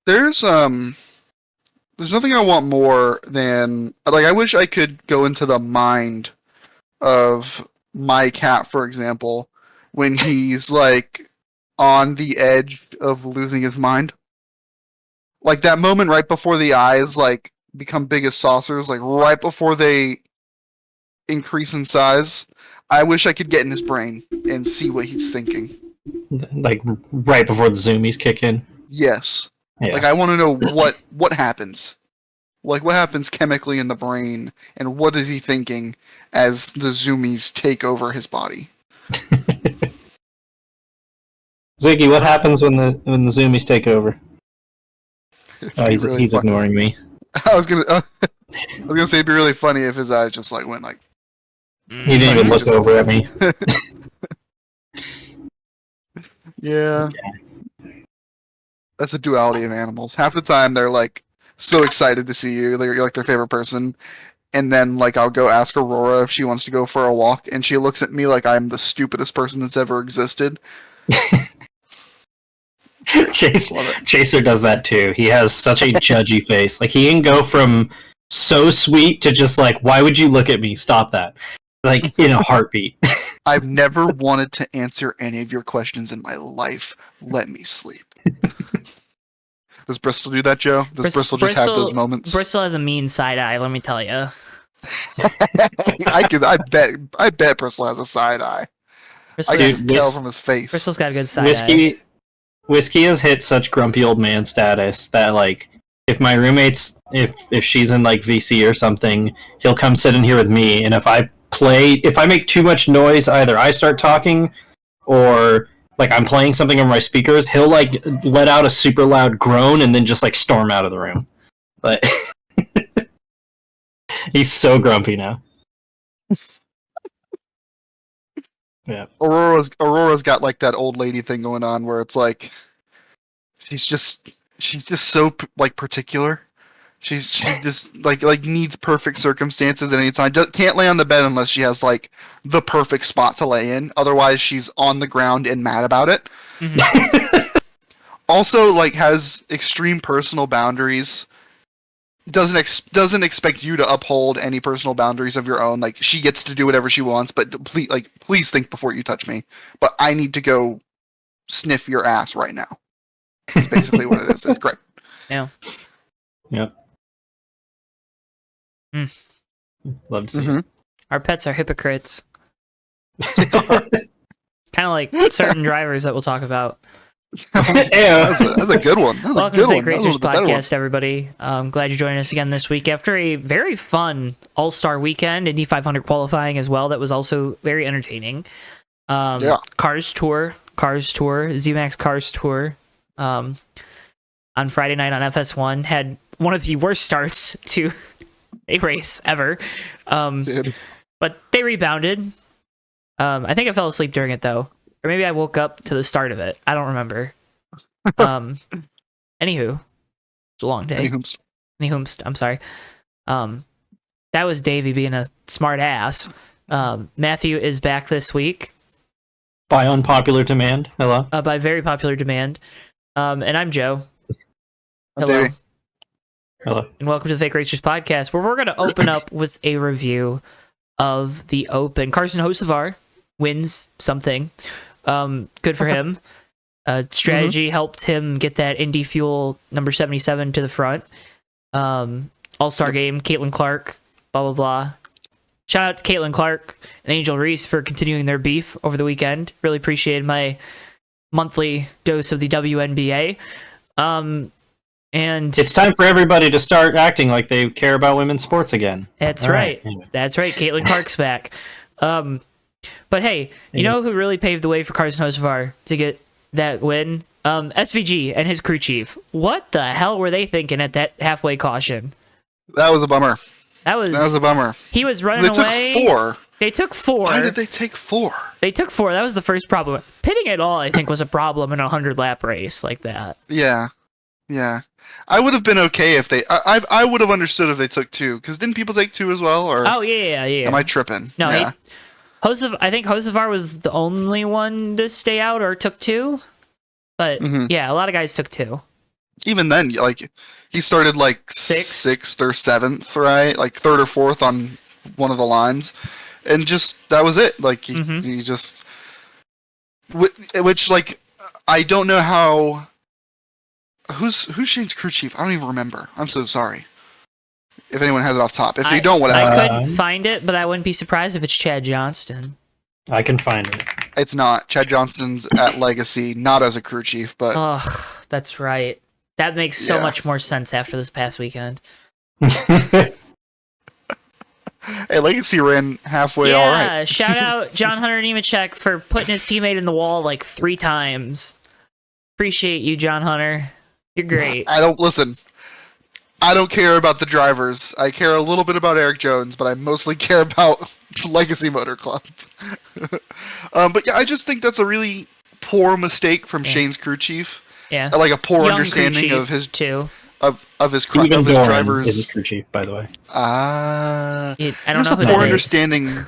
There's there's nothing I want more than like I wish I could go into the mind of my cat, for example, when he's like on the edge of losing his mind. Like that moment right before the eyes like become big as saucers, like right before they increase in size. I wish I could get in his brain and see what he's thinking. Like right before the zoomies kick in. Yes. Yeah. Like I want to know what happens. Like what happens chemically in the brain and what is he thinking as the zoomies take over his body. Ziggy, what happens when the zoomies take over? Oh, he's ignoring me. I was gonna say it'd be really funny if his eyes just like went like. He didn't even look over at me. Yeah. That's the duality of animals. Half the time they're like so excited to see you, you're like their favorite person, and then like I'll go ask Aurora if she wants to go for a walk, and she looks at me like I'm the stupidest person that's ever existed. Chaser does that too. He has such a judgy face. Like he can go from so sweet to just like, why would you look at me? Stop that. Like in a heartbeat. I've never wanted to answer any of your questions in my life. Let me sleep. Does Bristol do that, Joe? Does Bristol just have those moments? Bristol has a mean side eye, let me tell you. I bet Bristol has a side eye. I can just tell from his face. Bristol's got a good side eye. Whiskey has hit such grumpy old man status that like if my roommate's if she's in like VC or something, he'll come sit in here with me, and if I make too much noise, either I start talking or like I'm playing something on my speakers, he'll like let out a super loud groan and then just like storm out of the room. But he's so grumpy now. Yeah. Aurora's got like that old lady thing going on where it's like she's just so like particular. She just like needs perfect circumstances at any time. Can't lay on the bed unless she has like the perfect spot to lay in. Otherwise, she's on the ground and mad about it. Mm-hmm. Also, like has extreme personal boundaries. Doesn't expect you to uphold any personal boundaries of your own. Like she gets to do whatever she wants, but please think before you touch me. But I need to go sniff your ass right now. That's basically what it is. It's great. Yeah. Yep. Love to see it. Our pets are hypocrites. Kind of like certain drivers that we'll talk about. That's a good one. Welcome to the Fake Racers Podcast, everybody. Glad you're joining us again this week after a very fun All-Star weekend, Indy 500 qualifying as well. That was also very entertaining. Cars Tour, ZMAX Cars Tour on Friday night on FS1 had one of the worst starts to a race ever. But they rebounded. I think I fell asleep during it, though. Or maybe I woke up to the start of it. I don't remember. Anywho, it's a long day. Anyhoomst, I'm sorry. That was Davey being a smart ass. Matthew is back this week. By unpopular demand. Hello. By very popular demand. And I'm Joe. Hello. Davey. Hello. And welcome to the Fake Racers Podcast, where we're going to open up with a review of the Open. Carson Hocevar wins something. Good for him. Strategy helped him get that Indy Fuel number 77 to the front. All-Star game, Caitlin Clark, blah, blah, blah. Shout out to Caitlin Clark and Angel Reese for continuing their beef over the weekend. Really appreciated my monthly dose of the WNBA. And it's time for everybody to start acting like they care about women's sports again. That's right. Anyway. That's right. Caitlin Clark's back. But hey, you know who really paved the way for Carson Hocevar to get that win? SVG and his crew chief. What the hell were they thinking at that halfway caution? That was a bummer. That was a bummer. He was running away. They took 4. They took 4. Why did they take 4? They took 4. That was the first problem. Pitting at all, I think, was a problem in a 100-lap race like that. Yeah. I would have been okay if they. I would have understood if they took 2. Because didn't people take 2 as well? Or oh yeah. Am I tripping? No. Yeah. I think Hocevar was the only one to stay out or took 2. But yeah, a lot of guys took 2. even then, like he started like Sixth or seventh, right? Like third or fourth on one of the lines, and just that was it. Like he just, which like I don't know how. Who's Shane's crew chief? I don't even remember. I'm so sorry. If anyone has it off top, if you don't, whatever. I couldn't find it, but I wouldn't be surprised if it's Chad Johnston. I can find it. It's not. Chad Johnston's at Legacy, not as a crew chief, but. Ugh, that's right. That makes so much more sense after this past weekend. Hey, Legacy ran halfway all right. Yeah, shout out John Hunter Nemechek for putting his teammate in the wall like 3 times. Appreciate you, John Hunter. You're great. I don't care about the drivers. I care a little bit about Eric Jones, but I mostly care about Legacy Motor Club. But yeah, I just think that's a really poor mistake from Shane's crew chief. Yeah, like a poor Young understanding of his too. of his Stephen Doran drivers. is his crew chief, by the way. I don't know a who poor that understanding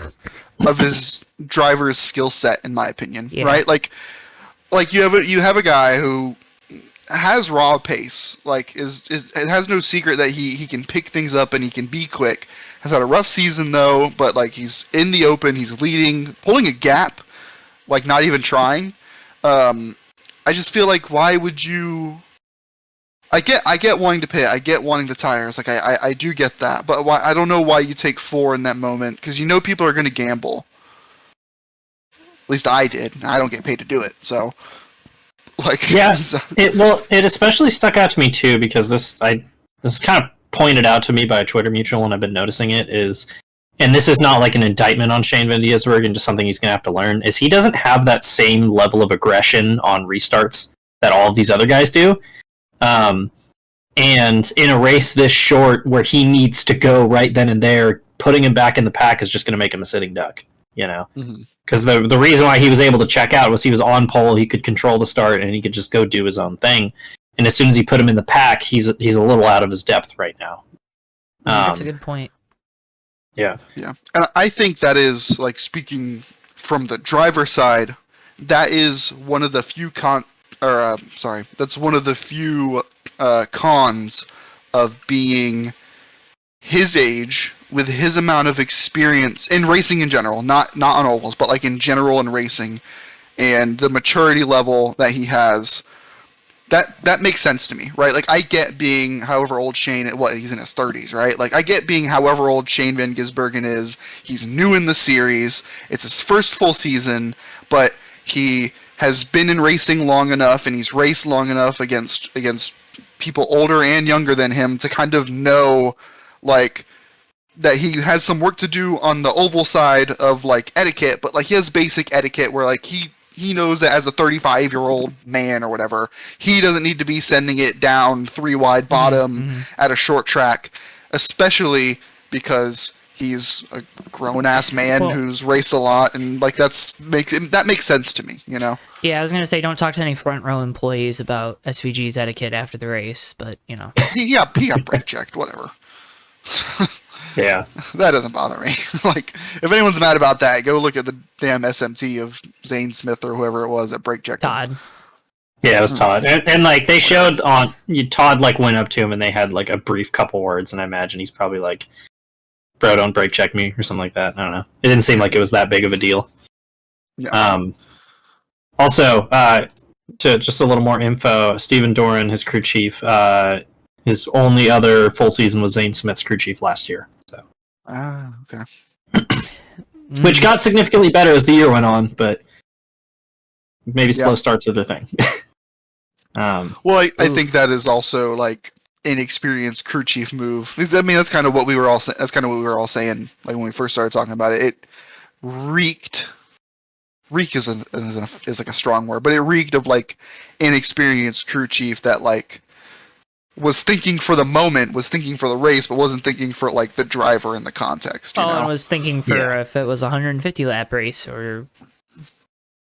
of his driver's skill set, in my opinion. Yeah. Right? Like you have a guy who has raw pace. Like it has no secret that he can pick things up and he can be quick. Has had a rough season though, but like he's in the open, he's leading, pulling a gap, like not even trying. I just feel like why would you? I get wanting to pit. I get wanting the tires. Like I do get that, but why? I don't know why you take 4 in that moment because you know people are going to gamble. At least I did. I don't get paid to do it, so. Like yeah, it especially stuck out to me too because this is kind of pointed out to me by a Twitter mutual and I've been noticing it is, and this is not like an indictment on Shane Van Diesbergen, just something he's gonna have to learn, is he doesn't have that same level of aggression on restarts that all of these other guys do. And in a race this short where he needs to go right then and there, putting him back in the pack is just gonna make him a sitting duck. You know, because the reason why he was able to check out was he was on pole, he could control the start, and he could just go do his own thing. And as soon as you put him in the pack, he's a little out of his depth right now. That's a good point. Yeah, and I think that is like speaking from the driver side. That is one of the few that's one of the few cons of being his age. With his amount of experience in racing in general, not on ovals, but like in general in racing, and the maturity level that he has, that makes sense to me, right? Like I get being however old Shane, he's in his 30s, right? Like I get being however old Shane Van Gisbergen is. He's new in the series. It's his first full season, but he has been in racing long enough, and he's raced long enough against people older and younger than him to kind of know, like, that he has some work to do on the oval side of like etiquette, but like he has basic etiquette where like he knows that as a 35-year-old man or whatever, he doesn't need to be sending it down 3 wide bottom at a short track, especially because he's a grown-ass man who's raced a lot, and like that makes sense to me, you know? Yeah, I was gonna say don't talk to any front row employees about SVG's etiquette after the race, but you know. he got brake checked, whatever. Yeah, that doesn't bother me. Like, if anyone's mad about that, go look at the damn SMT of Zane Smith or whoever it was at brake check. Todd. Yeah, it was Todd, and like they showed on Todd like went up to him and they had like a brief couple words, and I imagine he's probably like, "Bro, don't brake check me" or something like that. I don't know. It didn't seem like it was that big of a deal. Yeah. Also, to just a little more info, Stephen Doran, his crew chief, his only other full season was Zane Smith's crew chief last year. So. Okay. Which got significantly better as the year went on, but maybe slow starts are the thing. Well, I think that is also like inexperienced crew chief move. I mean, that's kind of what we were all saying like when we first started talking about it. It reeked. Reek is like a strong word, but it reeked of like inexperienced crew chief that like was thinking for the moment, was thinking for the race, but wasn't thinking for like the driver in the context. You know? I was thinking for if it was a 150 lap race, or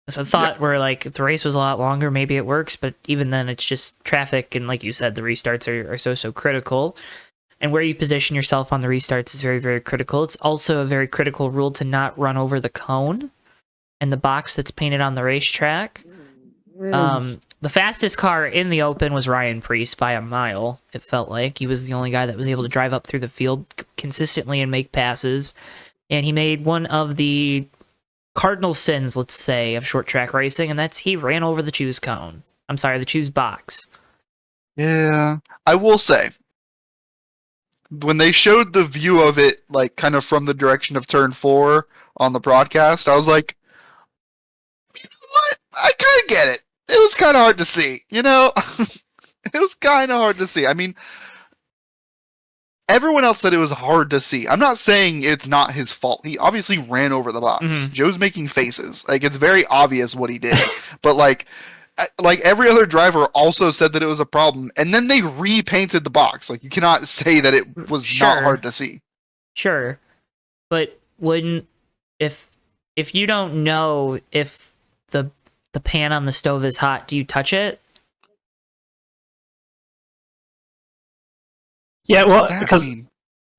a thought where like if the race was a lot longer, maybe it works, but even then it's just traffic, and like you said, the restarts are so critical, and where you position yourself on the restarts is very, very critical. It's also a very critical rule to not run over the cone and the box that's painted on the racetrack. The fastest car in the Open was Ryan Preece by a mile. It felt like he was the only guy that was able to drive up through the field consistently and make passes. And he made one of the cardinal sins, let's say, of short track racing, and that's he ran over the choose cone. I'm sorry, the choose box. Yeah, I will say, when they showed the view of it, like kind of from the direction of turn 4 on the broadcast, I was like, what? I kind of get it. It was kind of hard to see, you know? It was kind of hard to see. I mean, everyone else said it was hard to see. I'm not saying it's not his fault. He obviously ran over the box. Mm-hmm. Joe's making faces. Like, it's very obvious what he did. But, like every other driver also said that it was a problem, and then they repainted the box. Like, you cannot say that it was not hard to see. Sure. But wouldn't... If you don't know if the pan on the stove is hot, do you touch it? Yeah, well, because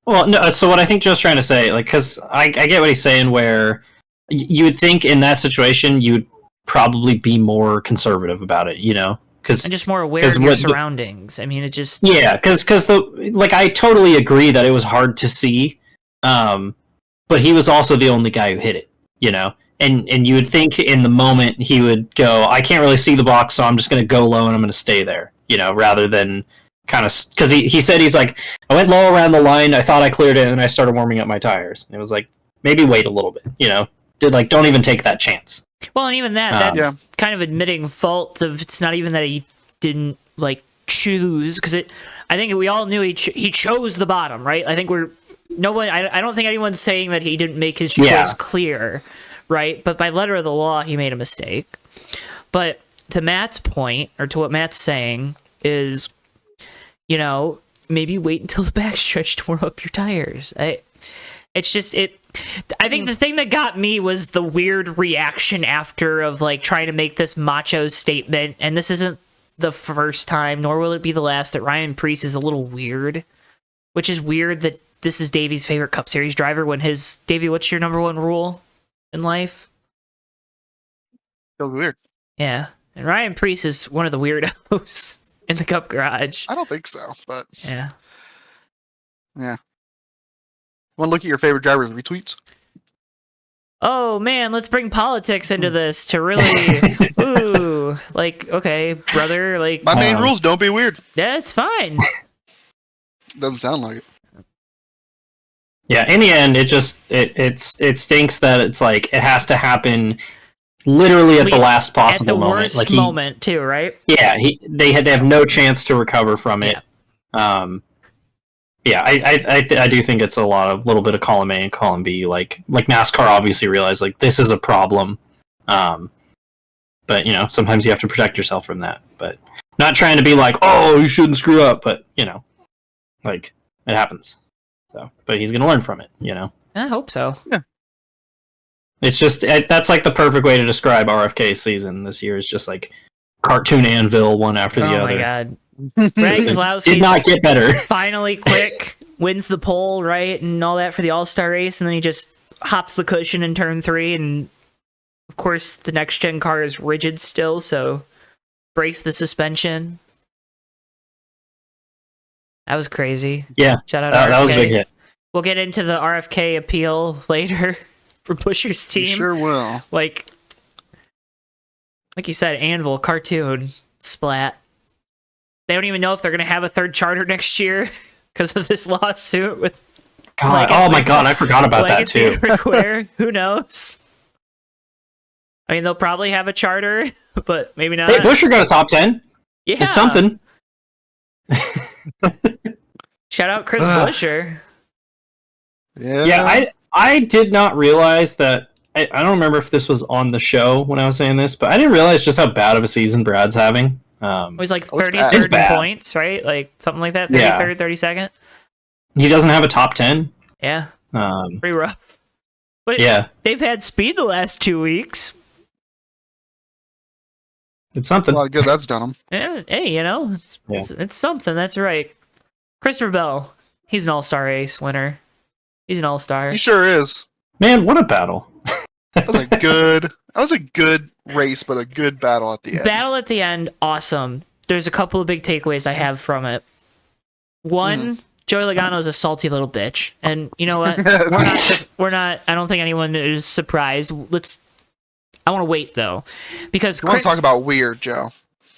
no. So what I think Joe's trying to say, like, because I get what he's saying, where you would think in that situation you'd probably be more conservative about it, you know, because just more aware of your surroundings. I mean, it just because I totally agree that it was hard to see, but he was also the only guy who hit it, you know. And you would think in the moment he would go, I can't really see the box, so I'm just going to go low and I'm going to stay there, you know, rather than kind of... Because he said, he's like, I went low around the line, I thought I cleared it, and I started warming up my tires. And it was like, maybe wait a little bit, you know? Don't even take that chance. Well, and even that's kind of admitting fault of... It's not even that he didn't, like, choose, because I think we all knew he chose the bottom, right? I think I don't think anyone's saying that he didn't make his choice clear. Right, but by letter of the law, he made a mistake. But to Matt's point, or to what Matt's saying, is, you know, maybe wait until the backstretch to warm up your tires. I think the thing that got me was the weird reaction after of, like, trying to make this macho statement, and this isn't the first time, nor will it be the last, that Ryan Preece is a little weird, which is weird that this is Davey's favorite Cup Series driver when Davey, what's your number one rule in life? So weird. Yeah. And Ryan Preece is one of the weirdos in the Cup Garage. I don't think so, but... Yeah. Yeah. Want to look at your favorite driver's retweets? Oh, man, let's bring politics into this to really... Ooh. Like, okay, brother, like... My main rules, don't be weird. Yeah, it's fine. Doesn't sound like it. Yeah, in the end, it stinks that it's like it has to happen literally at the last possible moment. At the worst moment, too, right? Yeah, they have no chance to recover from it. I do think it's a little bit of column A and column B. Like NASCAR obviously realized like this is a problem, but you know sometimes you have to protect yourself from that. But not trying to be like, oh, you shouldn't screw up, but you know, like it happens. So, but he's going to learn from it, you know? I hope so. Yeah. It's just, that's like the perfect way to describe RFK's season this year. Is just like cartoon anvil one after the other. Oh my god. Brad Keselowski did not get better. Finally quick, wins the pole, right? And all that for the All-Star race. And then he just hops the cushion in turn 3. And of course, the next gen car is rigid still. So brace the suspension. That was crazy. Yeah. Shout out RFK. That was a big hit. We'll get into the RFK appeal later for Buscher's team. You sure will. Like you said, Anvil, cartoon, splat. They don't even know if they're going to have a third charter next year because of this lawsuit with... God, oh my god, I forgot about that too. Who knows? I mean, they'll probably have a charter, but maybe not. Hey, Buscher got a top 10. Yeah. It's something. Shout out Chris Buscher. Yeah, I did not realize that. I don't remember if this was on the show when I was saying this, but I didn't realize just how bad of a season Brad's having. It was like 33rd in points, right? Like something like that. 33rd, 32nd. He doesn't have a top 10. Yeah. Pretty rough. But yeah, they've had speed the last 2 weeks. It's something. A lot of good that's done them. Yeah, hey, you know, it's something. That's right. Christopher Bell, he's an All-Star Ace winner. He's an All-Star. He sure is. Man, what a battle. That was a good That was a good race, but a good battle at the end. Battle at the end, awesome. There's a couple of big takeaways I have from it. One, Joey Logano is a salty little bitch, and you know what? We're not. I don't think anyone is surprised. I want to wait though, because we want to talk about weird, Joe.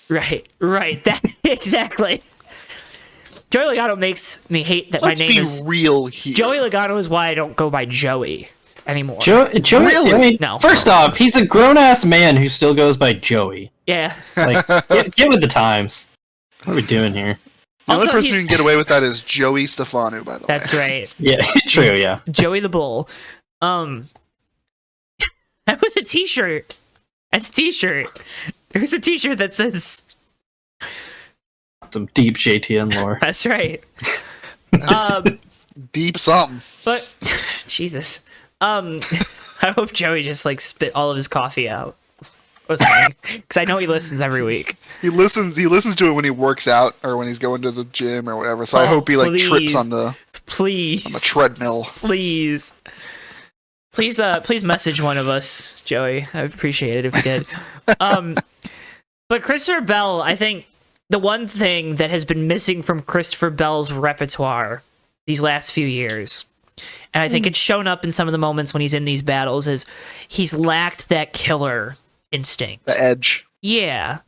Right. That exactly. Joey Logano makes me hate that my name is real here. Joey Logano is why I don't go by Joey anymore. Joey, really? I mean, no. First off, he's a grown-ass man who still goes by Joey. Yeah. Like, get with the times. What are we doing here? The only person who can get away with that is Joey Stefano, by the way. That's right. Yeah, true, yeah. Joey the Bull. That was a t-shirt. That's a t-shirt. There's a t-shirt that says... Some deep JTN lore. That's right. Deep something. But, Jesus. I hope Joey just, like, spit all of his coffee out. Because I know he listens every week. He listens to it when he works out or when he's going to the gym or whatever. So I hope he like trips on the treadmill. Please message one of us, Joey. I'd appreciate it if you did. But Christopher Bell, I think the one thing that has been missing from Christopher Bell's repertoire these last few years, and I think it's shown up in some of the moments when he's in these battles, is he's lacked that killer instinct. The edge. Yeah.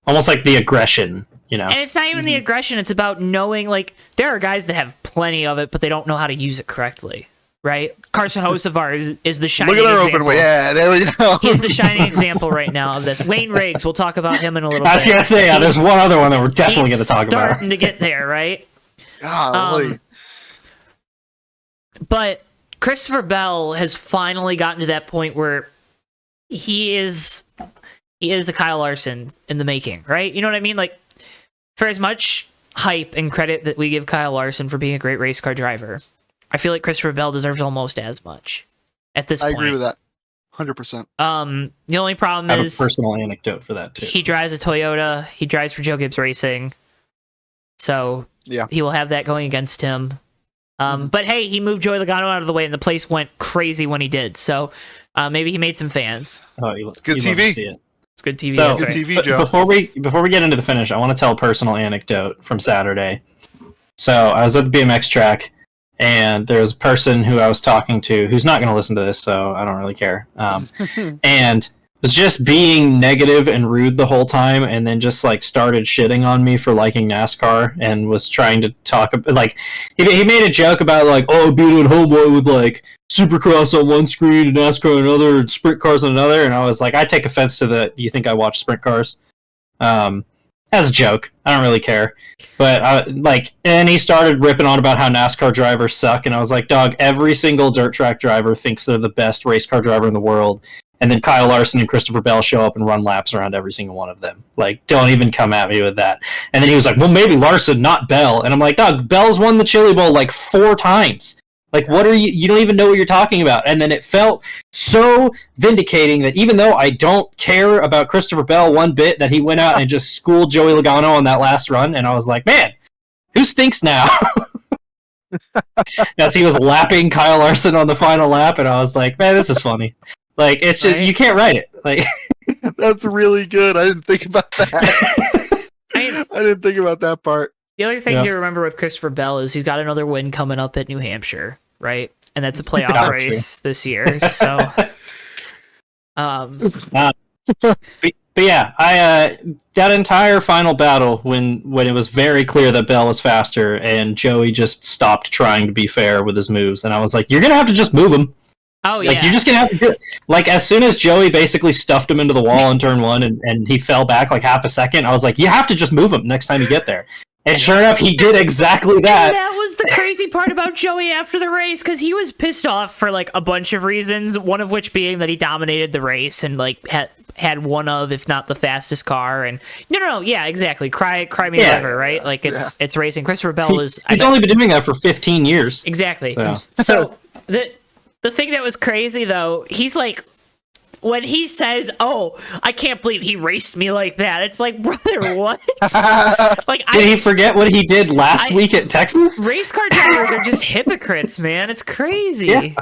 Almost like the aggression, you know. And it's not even the aggression, it's about knowing, like, there are guys that have plenty of it, but they don't know how to use it correctly, right? Carson Hocevar is the shining example. Look at our open way. Yeah, there we go. He's the shining example right now of this. Lane Riggs, we'll talk about him in a little bit. I was going to say, there's one other one that we're definitely going to talk about. Starting to get there, right? Golly. But Christopher Bell has finally gotten to that point where he is a Kyle Larson in the making, right? You know what I mean? Like, for as much hype and credit that we give Kyle Larson for being a great race car driver, I feel like Christopher Bell deserves almost as much at this point. I agree with that. 100%. The only problem I have is a personal anecdote for that too. He drives a Toyota. He drives for Joe Gibbs Racing. So yeah, he will have that going against him. But hey, he moved Joey Logano out of the way, and the place went crazy when he did. So maybe he made some fans. Oh, it's good TV. It's good TV. So, that's good right. TV, Joe. Before we get into the finish, I want to tell a personal anecdote from Saturday. So I was at the BMX track, and there was a person who I was talking to who's not going to listen to this, so I don't really care. And was just being negative and rude the whole time, and then just like started shitting on me for liking NASCAR, and was trying to talk like he made a joke about like, oh, being at homeboy with like Supercross on one screen and NASCAR on another and sprint cars on another, and I was like, I take offense to that. You think I watch sprint cars? As a joke, I don't really care. But and he started ripping on about how NASCAR drivers suck, and I was like, dog, every single dirt track driver thinks they're the best race car driver in the world. And then Kyle Larson and Christopher Bell show up and run laps around every single one of them. Like, don't even come at me with that. And then he was like, well, maybe Larson, not Bell. And I'm like, dog, Bell's won the Chili Bowl like 4 times. Like, what are you don't even know what you're talking about. And then it felt so vindicating that even though I don't care about Christopher Bell one bit, that he went out and just schooled Joey Logano on that last run. And I was like, man, who stinks now? As he was lapping Kyle Larson on the final lap. And I was like, man, this is funny. Like, it's just, you can't write it. Like, that's really good. I didn't think about that. I didn't think about that part. The other thing to remember with Christopher Bell is he's got another win coming up at New Hampshire, right? And that's a playoff race this year. So, but yeah, that entire final battle when it was very clear that Bell was faster, and Joey just stopped trying to be fair with his moves, and I was like, you're gonna have to just move him. Oh, like, yeah. you're just going to have to do it. Like, as soon as Joey basically stuffed him into the wall in turn 1 and he fell back like half a second, I was like, you have to just move him next time you get there. And sure enough, he did exactly that. And that was the crazy part about Joey after the race, because he was pissed off for, like, a bunch of reasons, one of which being that he dominated the race and, like, had one of, if not the fastest car. And no, yeah, exactly. Cry me a river, right? Like, it's racing. Christopher Bell is... He's only been doing that for 15 years. Exactly. So the thing that was crazy, though, he's like, when he says, oh, I can't believe he raced me like that, it's like, brother, what? Like, did he forget what he did last week at Texas? Race car drivers are just hypocrites, man. It's crazy. Yeah.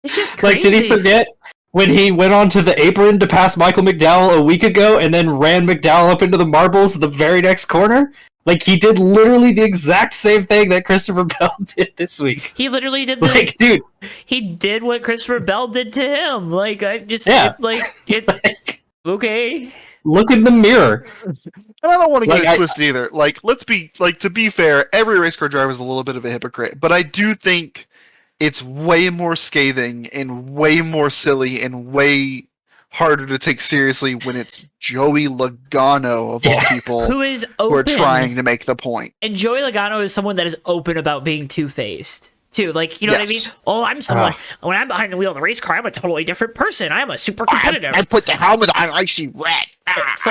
It's just crazy. Like, did he forget when he went onto the apron to pass Michael McDowell a week ago and then ran McDowell up into the marbles the very next corner? Like, he did literally the exact same thing that Christopher Bell did this week. He literally did dude. He did what Christopher Bell did to him. Like, okay. Look in the mirror. And I don't want to get it twisted either. Like, let's be, like, to be fair, every race car driver is a little bit of a hypocrite. But I do think it's way more scathing and way more silly and way harder to take seriously when it's Joey Logano of all people who is open, who are trying to make the point. And Joey Logano is someone that is open about being two-faced too. Like, you know what I mean? Oh, I'm someone when I'm behind the wheel of the race car, I'm a totally different person. I'm a super competitive. I put the helmet on, I see red. It's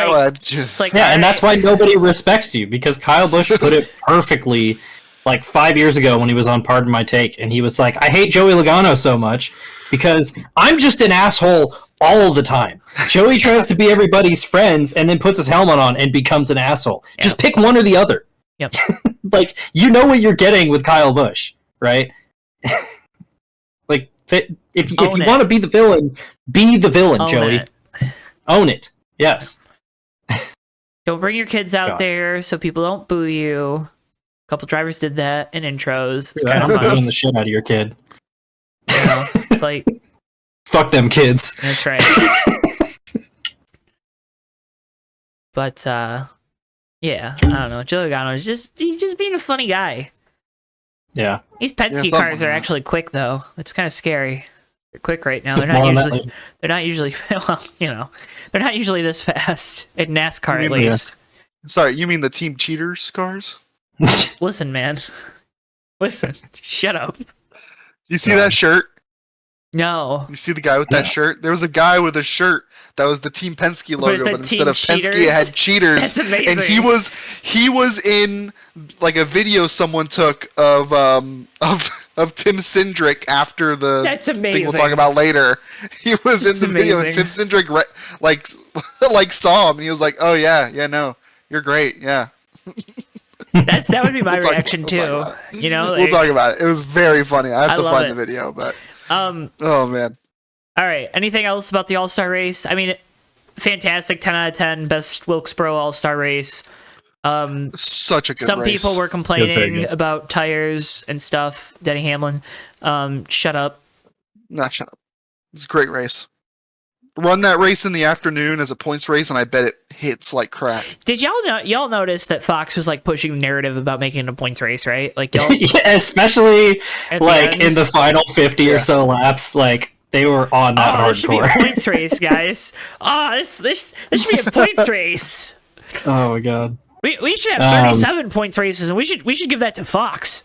like and that's why nobody respects you, because Kyle Busch put it perfectly like 5 years ago when he was on Pardon My Take, and he was like, I hate Joey Logano so much because I'm just an asshole all the time. Joey tries to be everybody's friends and then puts his helmet on and becomes an asshole. Yep. Just pick one or the other. Yep. Like, you know what you're getting with Kyle Busch, right? Like, if you want to be the villain, be the villain, Own Joey. It. Own it. Yes. Don't bring your kids out there so people don't boo you. A couple drivers did that in intros. It's kind of fun. Booing the shit out of your kid. You know, it's like, fuck them kids. That's right. But yeah, I don't know. Joey Logano is he's just being a funny guy. Yeah. These Penske cars are actually quick though. It's kind of scary. They're quick right now. They're not usually well, you know, they're not usually this fast in NASCAR at least. Sorry, you mean the Team Cheaters cars? Listen, man. Listen. Shut up. You see that shirt? No. You see the guy with that shirt? There was a guy with a shirt that was the Team Penske logo, but instead of Penske, it had cheaters. That's amazing. And he was in like a video someone took of Tim Cindric after the That's amazing. thing we'll talk about later. He was in the video, and Tim Cindric like saw him, and he was like, "Oh yeah, no, you're great, yeah." That would be my reaction too. You know, we'll talk about it. It was very funny. I have to find the video, but oh man. All right. Anything else about the All-Star race? I mean, fantastic. 10 out of 10. Best Wilkesboro All-Star race. Such a good race. Some people were complaining about tires and stuff. Denny Hamlin. Shut up. Not shut up. It's a great race. Run that race in the afternoon as a points race, and I bet it hits like crap. Did y'all notice that Fox was like pushing the narrative about making it a points race, right? Like, y'all, yeah, especially like in the final 50 or so laps, like they were on that hardcore. This should be a points race, guys. This should be a points race. Oh my god. We should have 37 points races, and we should give that to Fox.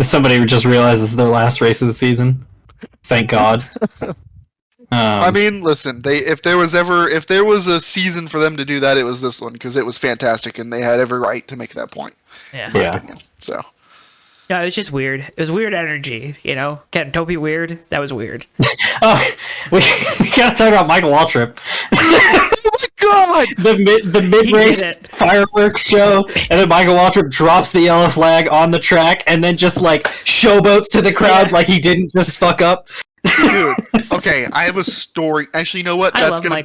Somebody just realizes their last race of the season. Thank God. I mean, listen. If there was a season for them to do that, it was this one because it was fantastic, and they had every right to make that point. Yeah. In my opinion. So. Yeah, it was just weird. It was weird energy, you know. Ken, don't be weird. That was weird. We gotta talk about Michael Waltrip. God, the mid-race fireworks show, and then Michael Waltrip drops the yellow flag on the track, and then just like showboats to the crowd like he didn't just fuck up. Dude, okay, I have a story. Actually, you know what? That's gonna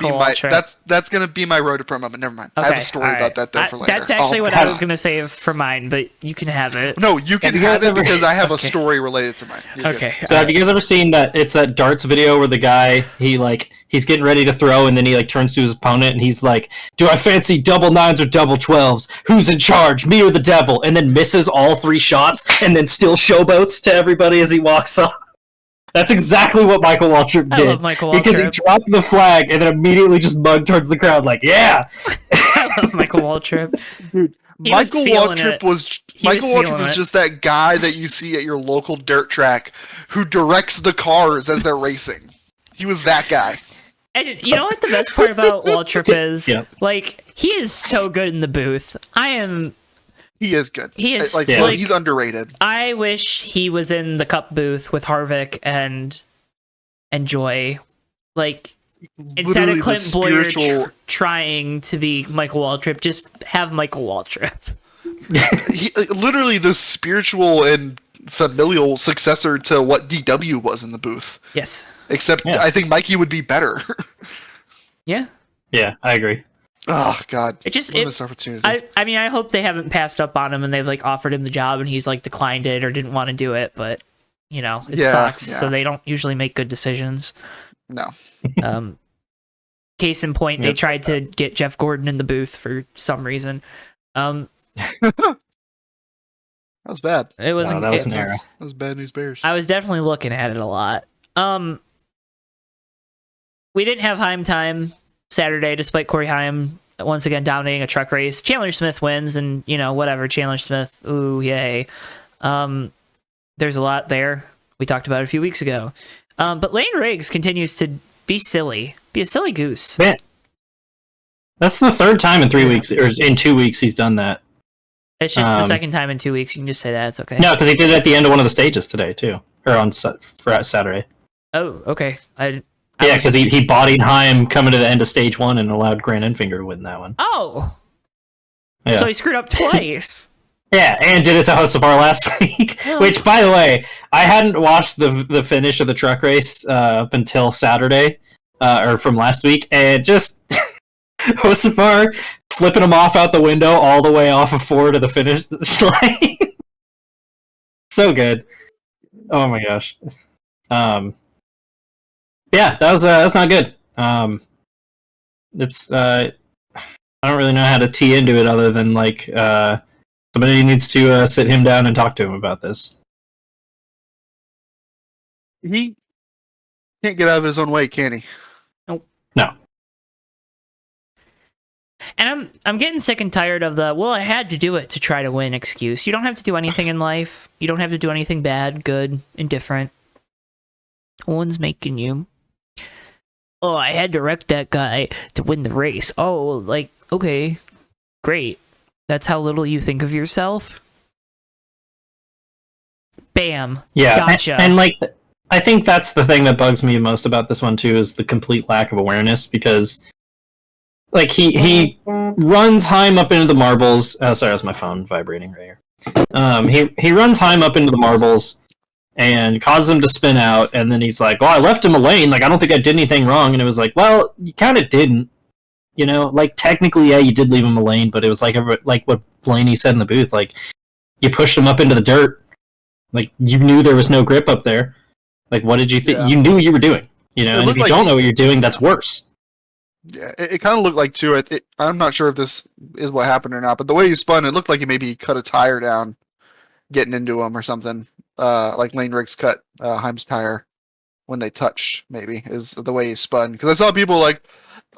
be my road to pro moment. Never mind. Okay, I have a story about that though for later. That's actually what I was gonna say for mine, but you can have it. No, you can have it because I have a story related to mine. Okay. So have you guys ever seen that? It's that darts video where the guy he's getting ready to throw, and then he turns to his opponent and he's like, "Do I fancy double nines or double 12s? Who's in charge, me or the devil?" And then misses all 3 shots, and then still showboats to everybody as he walks off. That's exactly what Michael Waltrip did. I love Michael Waltrip. Because he dropped the flag and then immediately just mugged towards the crowd like, yeah! I love Michael Waltrip. Dude, Michael Waltrip was just that guy that you see at your local dirt track who directs the cars as they're racing. He was that guy. And you know what the best part about Waltrip is? Yeah. Like, he is so good in the booth. He is good. He is he's underrated. I wish he was in the Cup booth with Harvick and Joy. Like, instead of Clint Boyer trying to be Michael Waltrip, just have Michael Waltrip. Literally the spiritual and familial successor to what DW was in the booth. Yes. Except I think Mikey would be better. Yeah. Yeah, I agree. Oh God! Missed opportunity. I mean, I hope they haven't passed up on him and they've like offered him the job and he's like declined it or didn't want to do it. But you know, it's Fox, so they don't usually make good decisions. No. Case in point, they tried to get Jeff Gordon in the booth for some reason. That was bad. It wasn't. That was an error. That was bad news bears. I was definitely looking at it a lot. We didn't have Heim time Saturday, despite Corey Heim once again dominating a truck race. Chandler Smith wins, and you know, whatever. Chandler Smith, ooh, yay. There's a lot there. We talked about it a few weeks ago. But Lane Riggs continues to be silly. Be a silly goose. Man. That's the third time in 3 weeks, or in 2 weeks, he's done that. It's just the second time in 2 weeks. You can just say that. It's okay. No, because he did it at the end of one of the stages today, too. Or on Saturday. Oh, okay. Yeah, because he bodied Heim coming to the end of stage 1 and allowed Grant Enfinger to win that one. Oh! Yeah. So he screwed up twice. Yeah, and did it to Hocevar last week. Oh. Which, by the way, I hadn't watched the finish of the truck race up until Saturday, or from last week, and just Hocevar flipping him off out the window all the way off of 4 to the finish line. So good. Oh my gosh. Yeah, that's not good. It's I don't really know how to tee into it other than like somebody needs to sit him down and talk to him about this. He can't get out of his own way, can he? Nope. No. And I'm getting sick and tired of the, well, I had to do it to try to win excuse. You don't have to do anything in life. You don't have to do anything bad, good, indifferent. No one's making you. Oh, I had to wreck that guy to win the race. Oh, like, okay, great. That's how little you think of yourself? Bam. Yeah, gotcha. And like, I think that's the thing that bugs me most about this one, too, is the complete lack of awareness, because like, he runs Heim up into the marbles. Oh, sorry, that's my phone vibrating right here. He runs Heim up into the marbles and causes him to spin out, and then he's like, oh, I left him a lane, like, I don't think I did anything wrong, and it was like, well, you kind of didn't, you know, like, technically, yeah, you did leave him a lane, but it was like what Blaney said in the booth, like, you pushed him up into the dirt, like, you knew there was no grip up there, like, what did you think? Yeah. You knew what you were doing, you know, and if you don't know what you're doing, that's worse. Yeah, it kind of looked like, too, I'm not sure if this is what happened or not, but the way you spun, it looked like he maybe cut a tire down getting into him or something. Like Lane Riggs cut Heim's tire when they touched, maybe, is the way he spun. Because I saw people like,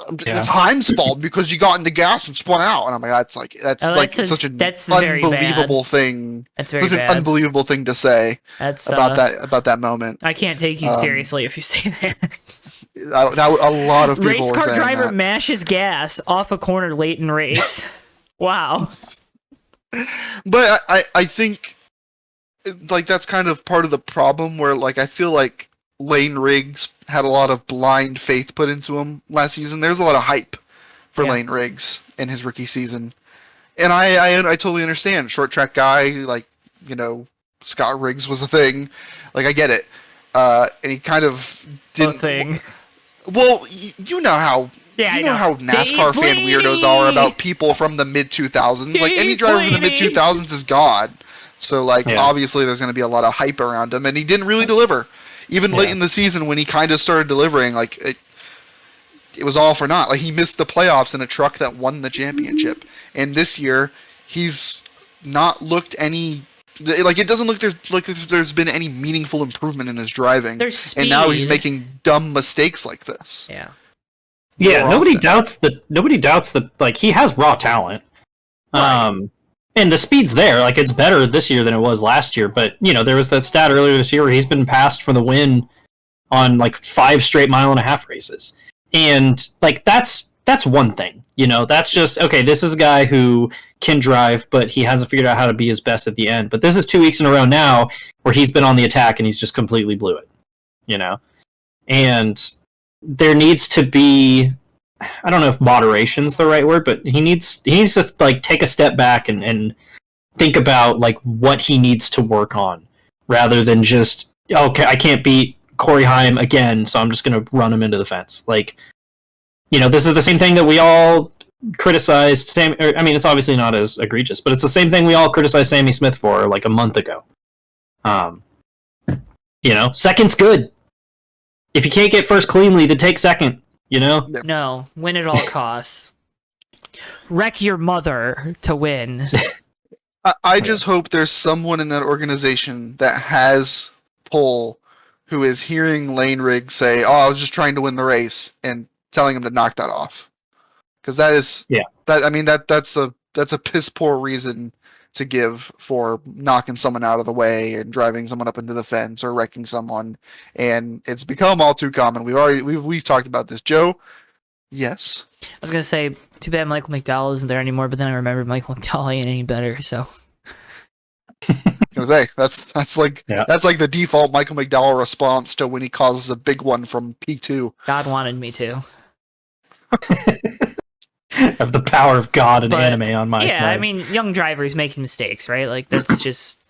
it's Heim's fault because you got in the gas and spun out. And I'm like, that's such an unbelievable thing. That's very bad. An unbelievable thing to say about that moment. I can't take you seriously if you say that. Now, a lot of people race car driver that. mashes gas off a corner late in race. Wow. But I think like that's kind of part of the problem where like I feel like Lane Riggs had a lot of blind faith put into him last season. There's a lot of hype for Lane Riggs in his rookie season. And I totally understand. Short track guy, like, you know, Scott Riggs was a thing. Like, I get it. And he kind of didn't... A thing. Well, you know how... Yeah, you know how NASCAR fan weirdos are about people from the mid-2000s. Like, any driver from the mid-2000s is God. So, like, obviously there's going to be a lot of hype around him. And he didn't really deliver. Even late in the season when he kind of started delivering, like, it was all for naught. Like, he missed the playoffs in a truck that won the championship. And this year, he's not looked any... Like, it doesn't look like there's been any meaningful improvement in his driving. There's speed. And now he's making dumb mistakes like this. Yeah. Yeah, nobody doubts that, like, he has raw talent. Right. And the speed's there. Like, it's better this year than it was last year. But, you know, there was that stat earlier this year where he's been passed for the win on, like, 5 straight mile-and-a-half races. And, like, that's one thing. You know, that's just, okay, this is a guy who can drive, but he hasn't figured out how to be his best at the end. But this is 2 weeks in a row now where he's been on the attack and he's just completely blew it. You know? And there needs to be... I don't know if moderation's the right word, but he needs to like take a step back and think about like what he needs to work on rather than just, okay, I can't beat Corey Haim again, so I'm just going to run him into the fence. Like, this is the same thing that we all criticized I mean, it's obviously not as egregious, but it's the same thing we all criticized Sammy Smith for like a month ago. Second's good. If you can't get first cleanly, then take second. No, win at all costs. Wreck your mother to win. I just hope there's someone in that organization that has pull who is hearing Lane Riggs say, "Oh, I was just trying to win the race," and telling him to knock that off. Because that is, that's a piss poor reason to give for knocking someone out of the way and driving someone up into the fence or wrecking someone, and it's become all too common. We've talked about this, Joe. Yes, I was gonna say, too bad Michael McDowell isn't there anymore, but then I remembered Michael McDowell ain't any better. So, that's like the default Michael McDowell response to when he causes a big one from P2. God wanted me to. Have the power of God and anime on my side. Yeah, I mean, young drivers making mistakes, right? Like, that's just...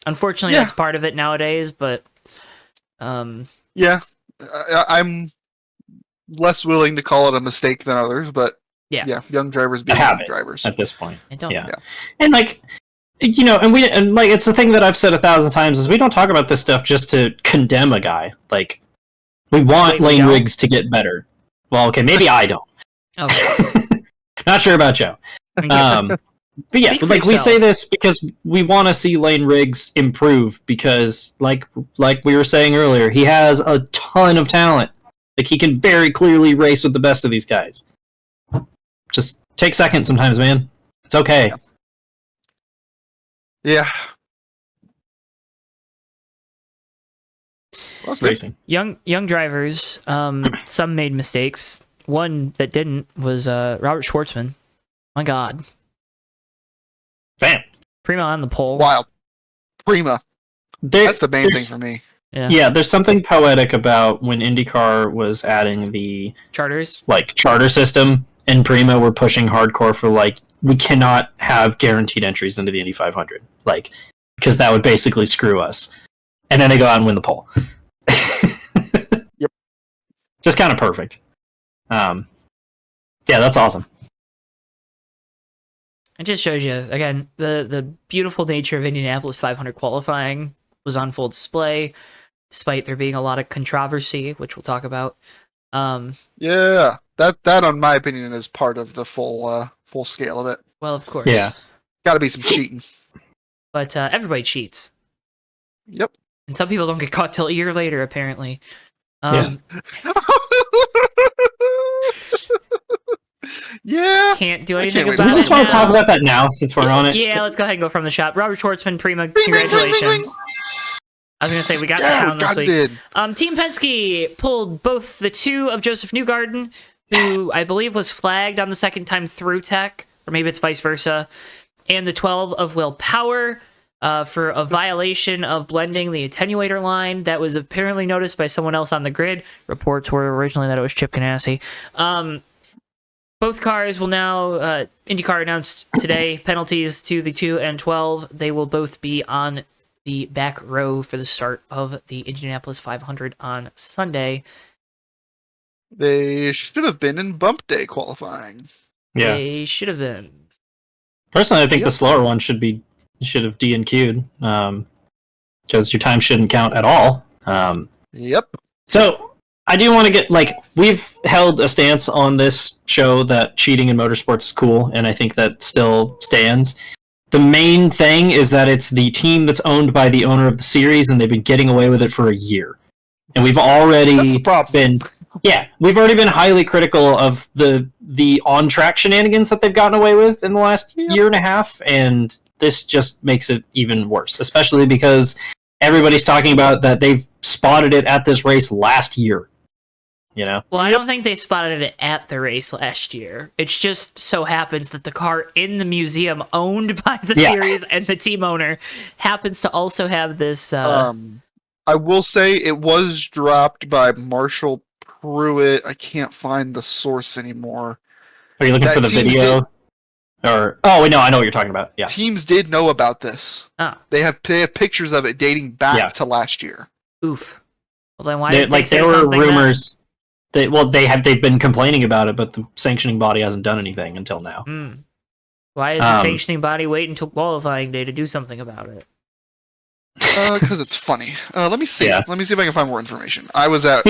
Unfortunately, that's part of it nowadays, but... Yeah, I'm less willing to call it a mistake than others, but yeah, young drivers being young drivers. At this point. Yeah. And like, and it's the thing that I've said 1,000 times, is we don't talk about this stuff just to condemn a guy. Like, we want Lane Riggs to get better. Well, okay, maybe I don't. Okay. Not sure about Joe. But yeah, like we say this because we want to see Lane Riggs improve, because like we were saying earlier, he has a ton of talent. Like, he can very clearly race with the best of these guys. Just take second sometimes, man. It's okay. Yeah. Racing. Young drivers, some made mistakes. One that didn't was Robert Schwartzman. My God. Bam. Prima on the pole. Wild. Prima. That's the main thing for me. Yeah, there's something poetic about when IndyCar was adding the charter system, and Prima were pushing hardcore for, like, we cannot have guaranteed entries into the Indy 500, like, because that would basically screw us. And then they go out and win the pole. Yep. Just kind of perfect. Yeah, that's awesome. It just shows you, again, the beautiful nature of Indianapolis 500 qualifying was on full display, despite there being a lot of controversy, which we'll talk about. Yeah, that, in my opinion, is part of the full scale of it. Well, of course. Yeah. Got to be some cheating. But everybody cheats. Yep. And some people don't get caught till a year later, apparently. Yeah. Can't do anything about it. We just want to talk about that now, since we're on it. Yeah, let's go ahead and go from the shop. Robert Schwartzman, Prima, congratulations. I was going to say, we got the sound this week. Team Penske pulled both the 2 of Joseph Newgarden, who I believe was flagged on the second time through tech, or maybe it's vice versa, and the 12 of Will Power for a violation of blending the attenuator line that was apparently noticed by someone else on the grid. Reports were originally that it was Chip Ganassi. Both cars will now, IndyCar announced today, penalties to the 2 and 12. They will both be on the back row for the start of the Indianapolis 500 on Sunday. They should have been in bump day qualifying. Yeah. They should have been. Personally, I think the slower one should have DNQ'd, because your time shouldn't count at all. Yep. So, I do want to get, like, we've held a stance on this show that cheating in motorsports is cool, and I think that still stands. The main thing is that it's the team that's owned by the owner of the series, and they've been getting away with it for a year. And we've already been highly critical of the on-track shenanigans that they've gotten away with in the last year and a half, and this just makes it even worse, especially because everybody's talking about that they've spotted it at this race last year. Well, I don't think they spotted it at the race last year. It just so happens that the car in the museum owned by the series and the team owner happens to also have this... I will say it was dropped by Marshall Pruitt. I can't find the source anymore. Are you looking for the video? Or wait, no, I know what you're talking about. Yeah. Teams did know about this. Oh. They have pictures of it dating back to last year. Oof. Well, then why did they say there were something rumors. They've been complaining about it, but the sanctioning body hasn't done anything until now. Why did the sanctioning body wait until qualifying day to do something about it? Because it's funny. Let me see. Yeah. Let me see if I can find more information. I was at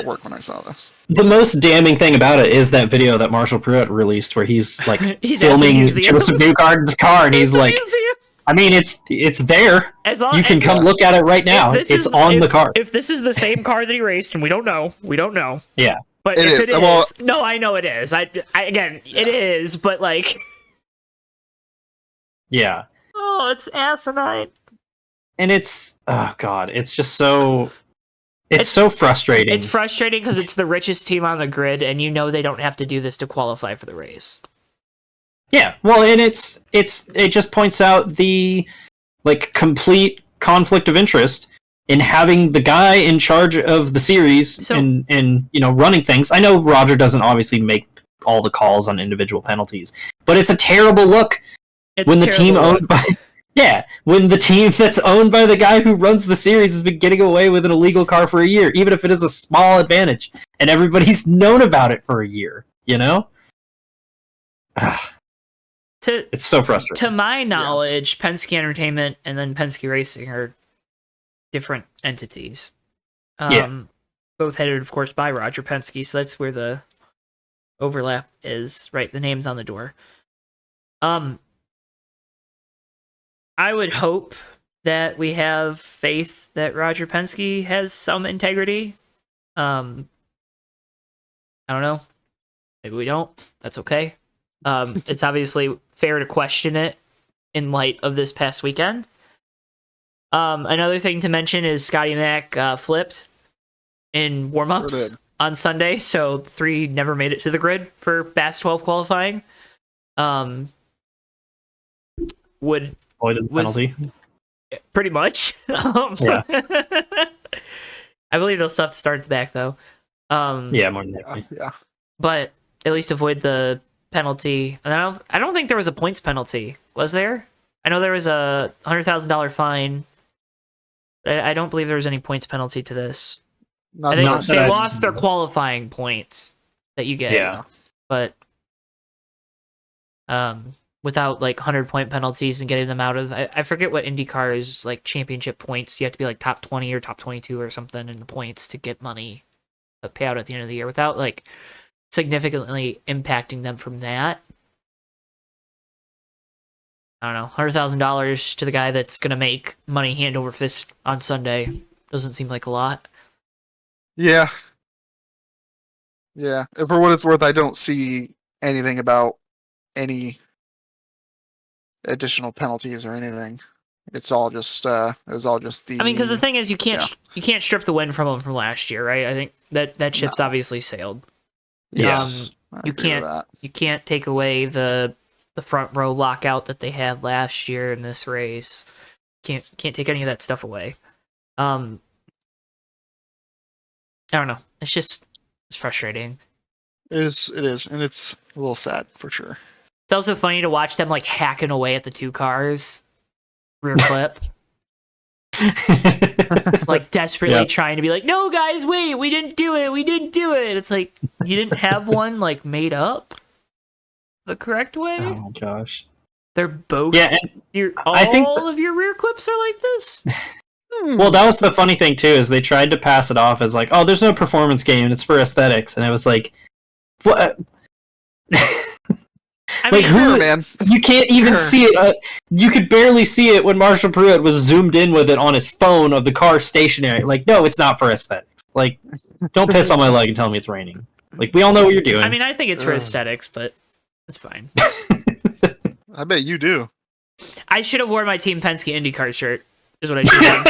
work when I saw this. The most damning thing about it is that video that Marshall Pruett released, where he's like filming Joseph Newgarden's car, and he's like, I mean, it's there. You can come look at it right now. It's on the car. If this is the same car that he raced, and we don't know. Yeah. But if it is, no, I know it is. Again, it is, but like, yeah. Oh, it's asinine. And it's it's just so it's so frustrating. It's frustrating because it's the richest team on the grid, and you know they don't have to do this to qualify for the race. Yeah, well, and it just points out the like complete conflict of interest in having the guy in charge of the series and running things. I know Roger doesn't obviously make all the calls on individual penalties, but it's a terrible look when the team owned by when the team that's owned by the guy who runs the series has been getting away with an illegal car for a year, even if it is a small advantage, and everybody's known about it for a year, you know? It's so frustrating. To my knowledge, Penske Entertainment and then Penske Racing are different entities. Both headed, of course, by Roger Penske, so that's where the overlap is, right? The name's on the door. I would hope that we have faith that Roger Penske has some integrity. I don't know. Maybe we don't. That's okay. It's obviously fair to question it in light of this past weekend. Another thing to mention is Scotty Mack flipped in warm-ups on Sunday, so 3 never made it to the grid for Bass 12 qualifying. Avoided the penalty. Pretty much. I believe it'll still have to start at the back, though. More than likely. Yeah. But at least avoid the penalty. And I don't think there was a points penalty. Was there? I know there was a $100,000 fine. I don't believe there was any points penalty to this. I think they lost their qualifying points that you get. Yeah. But without like 100-point penalties and getting them out of, I forget what IndyCar's like championship points. You have to be like top 20 or top 22 or something in the points to get money payout at the end of the year without like significantly impacting them from that. I don't know, $100,000 to the guy that's gonna make money hand over fist on Sunday doesn't seem like a lot. Yeah. For what it's worth, I don't see anything about any additional penalties or anything. It's all just the. I mean, because the thing is, you can't strip the win from them from last year, right? I think that ship's obviously sailed. Yes, you can't take away the front row lockout that they had last year in this race. Can't take any of that stuff away. I don't know. It's frustrating. It is, and it's a little sad for sure. It's also funny to watch them like hacking away at the 2 cars, rear clip, like desperately trying to be like, "No, guys, wait, we didn't do it. It's like you didn't have one like made up the correct way. Oh my gosh, they're both. Yeah, all of your rear clips are like this. Well, that was the funny thing too, is they tried to pass it off as like, "Oh, there's no performance gain; it's for aesthetics," and I was like, "What?" I mean, man. You can't even see it. You could barely see it when Marshall Pruett was zoomed in with it on his phone of the car stationary. Like, no, it's not for aesthetics. Like, don't piss on my leg and tell me it's raining. Like, we all know what you're doing. I mean, I think it's for aesthetics, but it's fine. I bet you do. I should have worn my Team Penske IndyCar shirt. Is what I should have.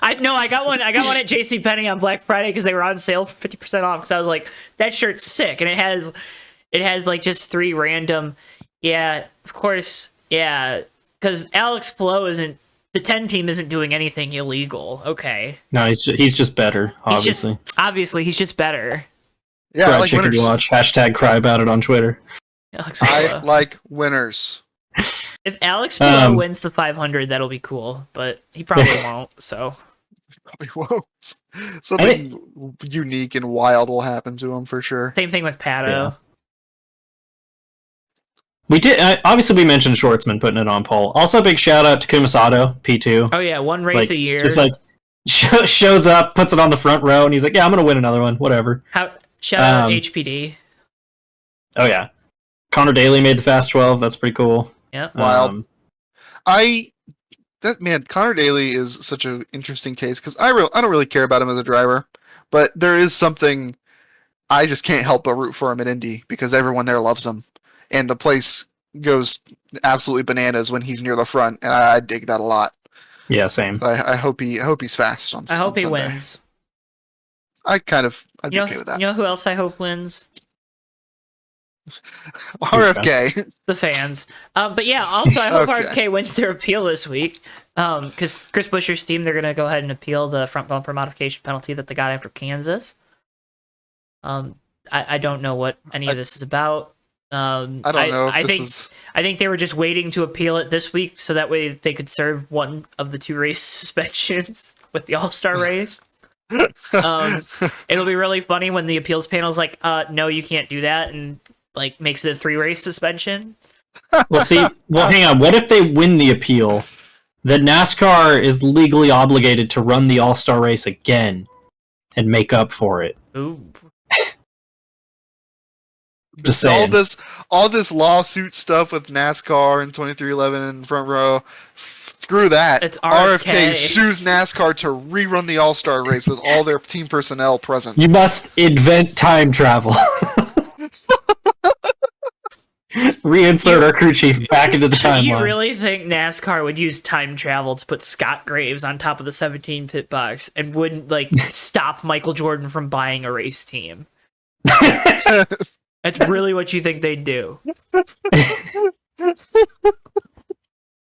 I got one at JCPenney on Black Friday because they were on sale for 50% off. Because I was like, that shirt's sick, and it has like just 3 random. Yeah, of course. Yeah, because Alex Palou isn't. The 10 team isn't doing anything illegal. Okay. No, he's just better. Obviously. He's just better. Yeah, Fried I like chicken winners. watch. # cry about it on Twitter. I like winners. If Alex Pillow wins the 500, that'll be cool, but he probably won't. So probably won't. Something unique and wild will happen to him for sure. Same thing with Pato. Yeah. We did obviously we mentioned Schwartzman putting it on pole. Also, big shout out to Kumasato P2. Oh yeah, one race a year. Just like shows up, puts it on the front row, and he's like, "Yeah, I'm gonna win another one. Whatever." Shout out HPD. Oh yeah, Connor Daly made the Fast 12. That's pretty cool. Yeah, wild. Connor Daly is such an interesting case because I don't really care about him as a driver, but there is something I just can't help but root for him at Indy because everyone there loves him, and the place goes absolutely bananas when he's near the front, and I dig that a lot. Yeah, same. So I hope he's fast on. I hope he Sunday. wins. I'd be okay with that. You know who else I hope wins? RFK. The fans. But yeah, also I hope RFK wins their appeal this week. Because Chris Buescher's team, they're going to go ahead and appeal the front bumper modification penalty that they got after Kansas. I don't know what any of this is about. I don't know if I think they were just waiting to appeal it this week so that way they could serve one of the 2 race suspensions with the All-Star race. It'll be really funny when the appeals panel's like, no, you can't do that, and like makes it a 3 race suspension. Well, hang on. What if they win the appeal? Then NASCAR is legally obligated to run the All-Star race again and make up for it. Ooh. Just saying. All this lawsuit stuff with NASCAR and 2311 and front row. Screw that. It's RFK sues NASCAR to rerun the All-Star race with all their team personnel present. You must invent time travel. Reinsert our crew chief back into the timeline. You really think NASCAR would use time travel to put Scott Graves on top of the 17 pit box and wouldn't stop Michael Jordan from buying a race team? That's really what you think they'd do.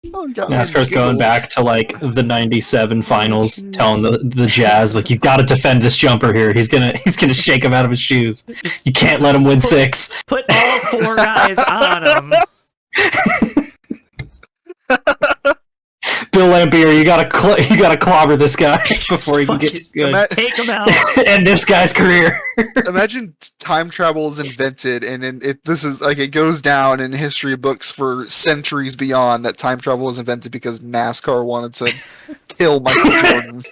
NASCAR's going back to the '97 finals, telling the Jazz you got to defend this jumper here. He's gonna shake him out of his shoes. You can't let him win 6. Put all 4 guys on him. Bill Lampier, you gotta clobber this guy before he can get good. Take him out. End this guy's career. Imagine time travel is invented, and it goes down in history books for centuries beyond that time travel was invented because NASCAR wanted to kill Michael Jordan.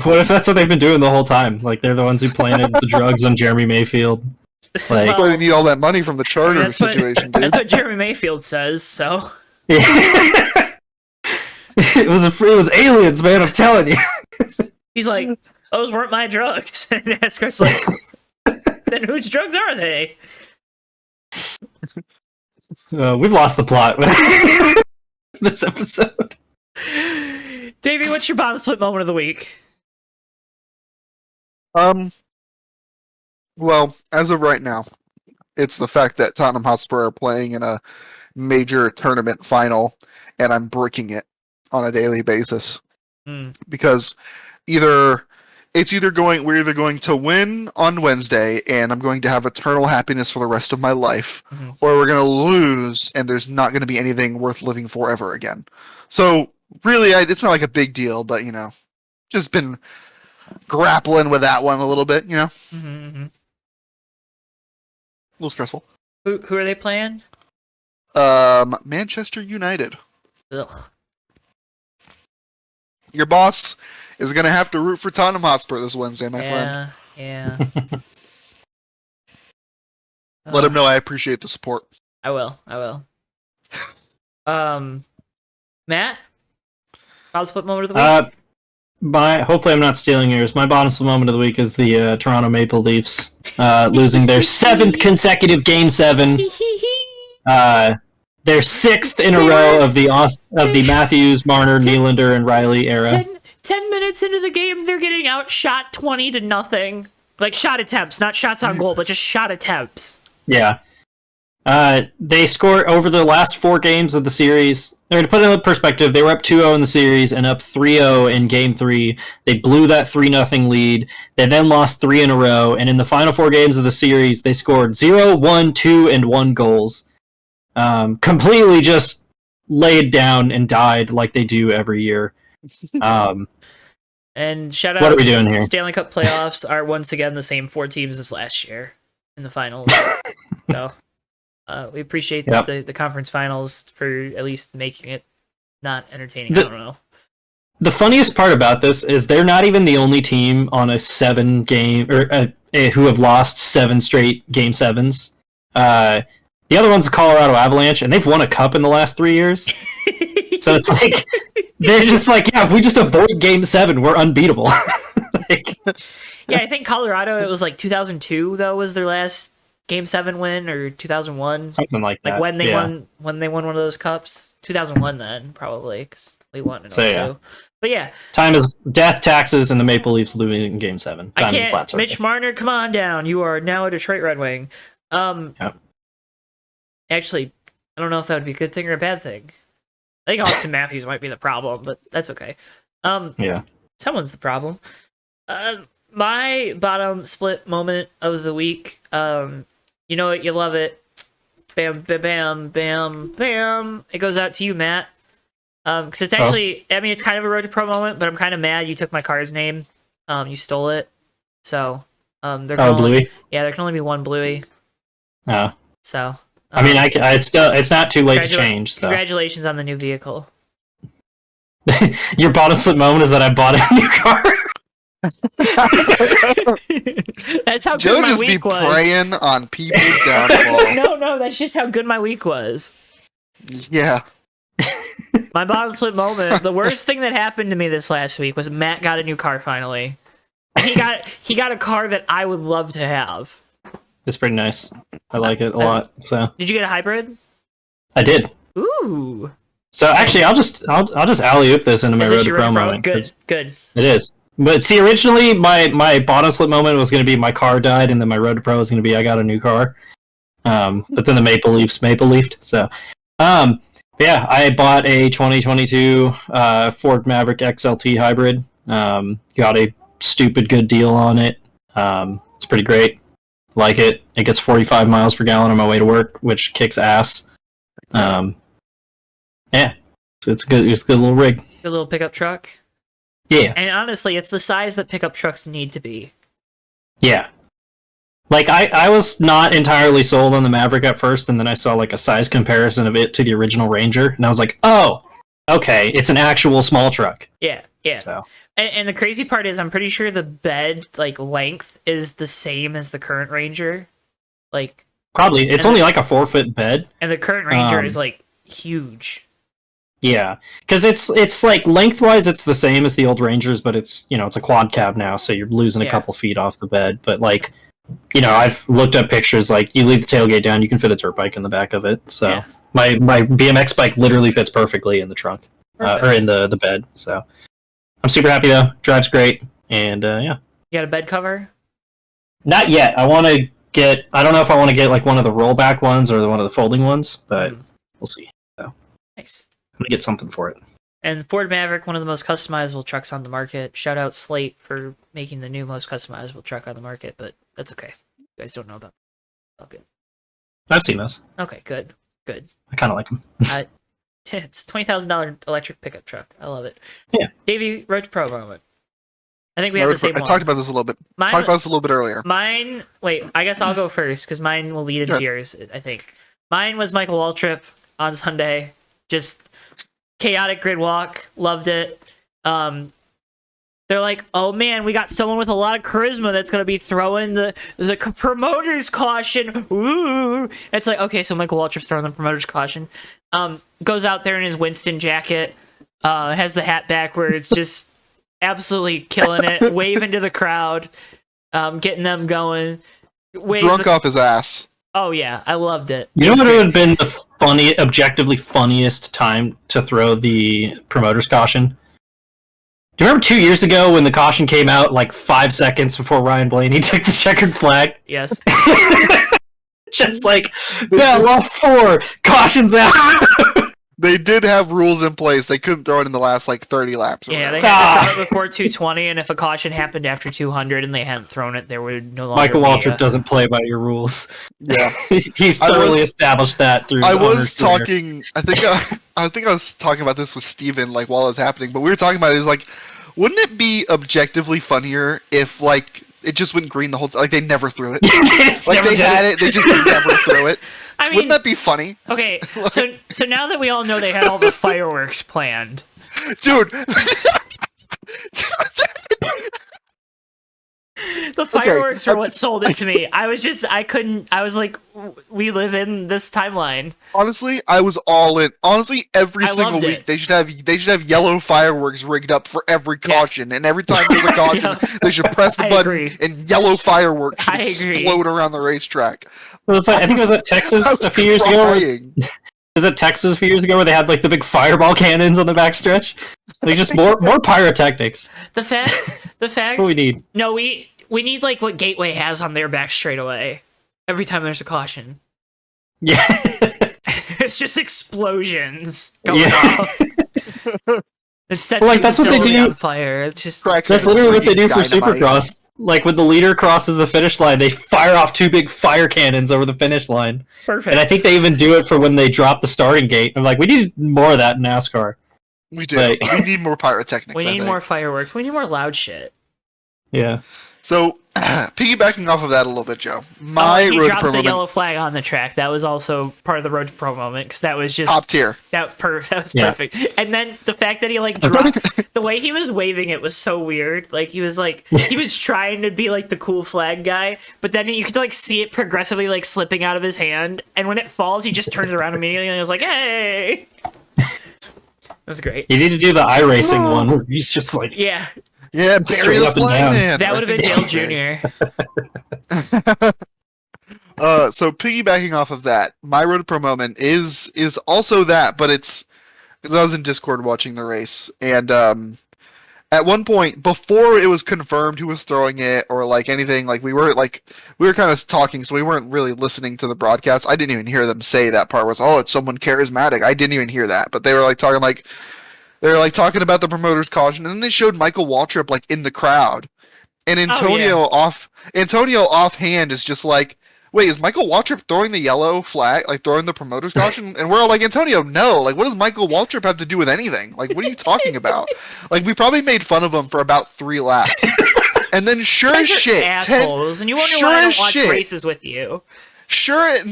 What if that's what they've been doing the whole time? They're the ones who planted the drugs on Jeremy Mayfield. That's why they need all that money from the charter situation, dude. That's what Jeremy Mayfield says, so. It was aliens, man, I'm telling you. He's like, those weren't my drugs. And NASCAR's like, then whose drugs are they? We've lost the plot this episode. Davey, what's your bottom split moment of the week? Well, as of right now, it's the fact that Tottenham Hotspur are playing in a major tournament final, and I'm breaking it on a daily basis. Because we're either going to win on Wednesday, and I'm going to have eternal happiness for the rest of my life, or we're going to lose, and there's not going to be anything worth living for ever again. So, really, it's not a big deal, but, just been grappling with that one a little bit, A little stressful. Who are they playing? Manchester United. Ugh. Your boss is going to have to root for Tottenham Hotspur this Wednesday, my friend. Yeah. Let him know I appreciate the support. I will. Matt? Bottom split moment of the week? Hopefully I'm not stealing yours. My bottom split moment of the week is the Toronto Maple Leafs losing their 7th consecutive Game 7. Their 6th in a row of the Matthews, Marner, Nylander, and Riley era. 10 minutes into the game, they're getting outshot 20-0. Shot attempts, not shots on goal, but just shot attempts. Yeah. They scored over the last 4 games of the series. To put it in perspective, they were up 2-0 in the series and up 3-0 in Game 3. They blew that 3-0 lead. They then lost 3 in a row, and in the final 4 games of the series, they scored 0, 1, 2, and 1 goals. Completely just laid down and died like they do every year. And shout out, what are we doing here? Stanley Cup playoffs are once again the same 4 teams as last year in the finals. So we appreciate the conference finals for at least making it not entertaining. I don't know. The funniest part about this is they're not even the only team on a 7 game or who have lost 7 straight Game 7s. The other one's Colorado Avalanche, and they've won a cup in the last 3 years. So it's like they're just like, yeah, if we just avoid Game 7, we're unbeatable. Yeah, I think Colorado, it was like 2002 though was their last Game 7 win, or 2001, something like that. Like when they won one of those cups, 2001 then probably, because we won in 2002. Yeah. But yeah, time is death, taxes, and the Maple Leafs losing in Game 7. Time is a flat circle. Mitch Marner, come on down. You are now a Detroit Red Wing. Actually, I don't know if that would be a good thing or a bad thing. I think Austin Matthews might be the problem, but that's okay. Yeah. Someone's the problem. My bottom split moment of the week. You know it, you love it. Bam, bam, bam, bam, bam. It goes out to you, Matt. Because it's actually, I mean, it's kind of a Road to Pro moment, but I'm kind of mad you took my car's name. You stole it. So, Bluey? Yeah, there can only be one Bluey. Oh. So. I mean, it's not too late to change. So. Congratulations on the new vehicle. Your bottom slip moment is that I bought a new car. That's how Joe good my just week be was. preying on people's downfall. No, that's just how good my week was. Yeah. My bottom slip moment. The worst thing that happened to me this last week was Matt got a new car finally. He got a car that I would love to have. It's pretty nice. I like it a lot. So. Did you get a hybrid? I did. Ooh. So actually, I'll just alley-oop this into my Road to Pro moment. Good. It is. But see, originally my bottom slip moment was going to be my car died, and then my Road to Pro was going to be I got a new car. But then the Maple Leafed. So, yeah, I bought a 2022 Ford Maverick XLT hybrid. Got a stupid good deal on it. It's pretty great. Like it. It gets 45 miles per gallon on my way to work, which kicks ass. Yeah, it's a good little rig. Good little pickup truck. Yeah. And honestly, it's the size that pickup trucks need to be. Yeah. Like, I was not entirely sold on the Maverick at first, and then I saw, like, a size comparison of it to the original Ranger, and I was like, oh, okay, it's an actual small truck. Yeah. So. And the crazy part is, I'm pretty sure the bed, like, length is the same as the current Ranger. Like... Probably. It's only, like, a 4-foot bed. And the current Ranger is, like, huge. Yeah, because it's like lengthwise it's the same as the old Rangers, but it's it's a quad cab now, so you're losing a couple feet off the bed. But like, I've looked up pictures. Like, you leave the tailgate down, you can fit a dirt bike in the back of it. So my BMX bike literally fits perfectly in the trunk or in the bed. So I'm super happy though. Drives great, and yeah. You got a bed cover? Not yet. I want to get. I don't know if I want to get like one of the rollback ones or one of the folding ones, but we'll see. So nice. I'm gonna get something for it. And Ford Maverick, one of the most customizable trucks on the market. Shout out Slate for making the new most customizable truck on the market, but that's okay. You guys don't know about that. Oh, good. I've seen those. Okay, good. I kind of like them. It's $20,000 electric pickup truck. I love it. Yeah. Davey, Road to Pro moment. I think we have the same one. I talked about this a little bit. Talked about this a little bit earlier. Mine, wait, I guess I'll go first, because mine will lead into yours, I think. Mine was Michael Waltrip on Sunday. Just... chaotic grid walk, loved it. They're like, oh man, we got someone with a lot of charisma that's gonna be throwing the promoter's caution. Ooh, it's like, okay, so Michael Waltrip's throwing the promoter's caution. Goes out there in his Winston jacket, has the hat backwards, just absolutely killing it, waving to the crowd, getting them going. Drunk off his ass. Oh yeah, I loved it. You know what would have been the objectively funniest time to throw the promoter's caution? Do you remember 2 years ago when the caution came out like 5 seconds before Ryan Blaney took the checkered flag? Yes. Just like, bell off 4, cautions out. They did have rules in place. They couldn't throw it in the last like 30 laps. Yeah, they had to throw it before 220, and if a caution happened after 200 and they hadn't thrown it, there would no longer Michael Waltrip doesn't play by your rules. Yeah, he's thoroughly established that through. I was talking. I think I was talking about this with Steven, like while it was happening. But we were talking about it. Is like, wouldn't it be objectively funnier if like it just went green the whole time? Like they never threw it. Like they had it, they just never threw it. I mean, wouldn't that be funny? Okay, so now that we all know they had all the fireworks planned, dude. The fireworks are what sold it to me. I was like, we live in this timeline. Honestly, I was all in. Honestly, every single week they should have yellow fireworks rigged up for every caution, and every time there's a caution, they should press the button and yellow fireworks should explode around the racetrack. I think it was at Texas a few years ago. Was it Texas a few years ago where they had like the big fireball cannons on the backstretch? Like just more pyrotechnics. The fact what we need. No, we need like what Gateway has on their back straightaway. Every time there's a caution. Yeah. It's just explosions going off. It sets that's what they do on fire. It's just that's literally what they do for Supercross. Like when the leader crosses the finish line, they fire off 2 big fire cannons over the finish line. Perfect. And I think they even do it for when they drop the starting gate. I'm like, we need more of that in NASCAR. We do. We need more pyrotechnics. We need more fireworks. We need more loud shit. Yeah. So, piggybacking off of that a little bit, Joe. He dropped the yellow flag on the track. That was also part of the Road to Pro moment because that was just top tier. That was perfect. And then the fact that he like dropped the way he was waving it was so weird. Like he was trying to be like the cool flag guy, but then you could like see it progressively like slipping out of his hand. And when it falls, he just turns around immediately and was like, "Hey!" That's great. You need to do the iRacing one where he's just like Yeah, bury the flag, man. That would have been Dale Jr. So piggybacking off of that, my Road to Pro moment is also that, but it's because I was in Discord watching the race, and at one point before it was confirmed who was throwing it or like anything, like we were kind of talking, so we weren't really listening to the broadcast. I didn't even hear them say that part was, oh, it's someone charismatic. I didn't even hear that, but they were like talking like. They were like talking about the promoter's caution, and then they showed Michael Waltrip like in the crowd, and Antonio offhand is just like, "Wait, is Michael Waltrip throwing the yellow flag, like throwing the promoter's caution?" And we're all like, "Antonio, no! Like, what does Michael Waltrip have to do with anything? Like, what are you talking about?" Like, we probably made fun of him for about 3 laps, and then sure as shit, assholes, and you wonder why I don't watch races with you. I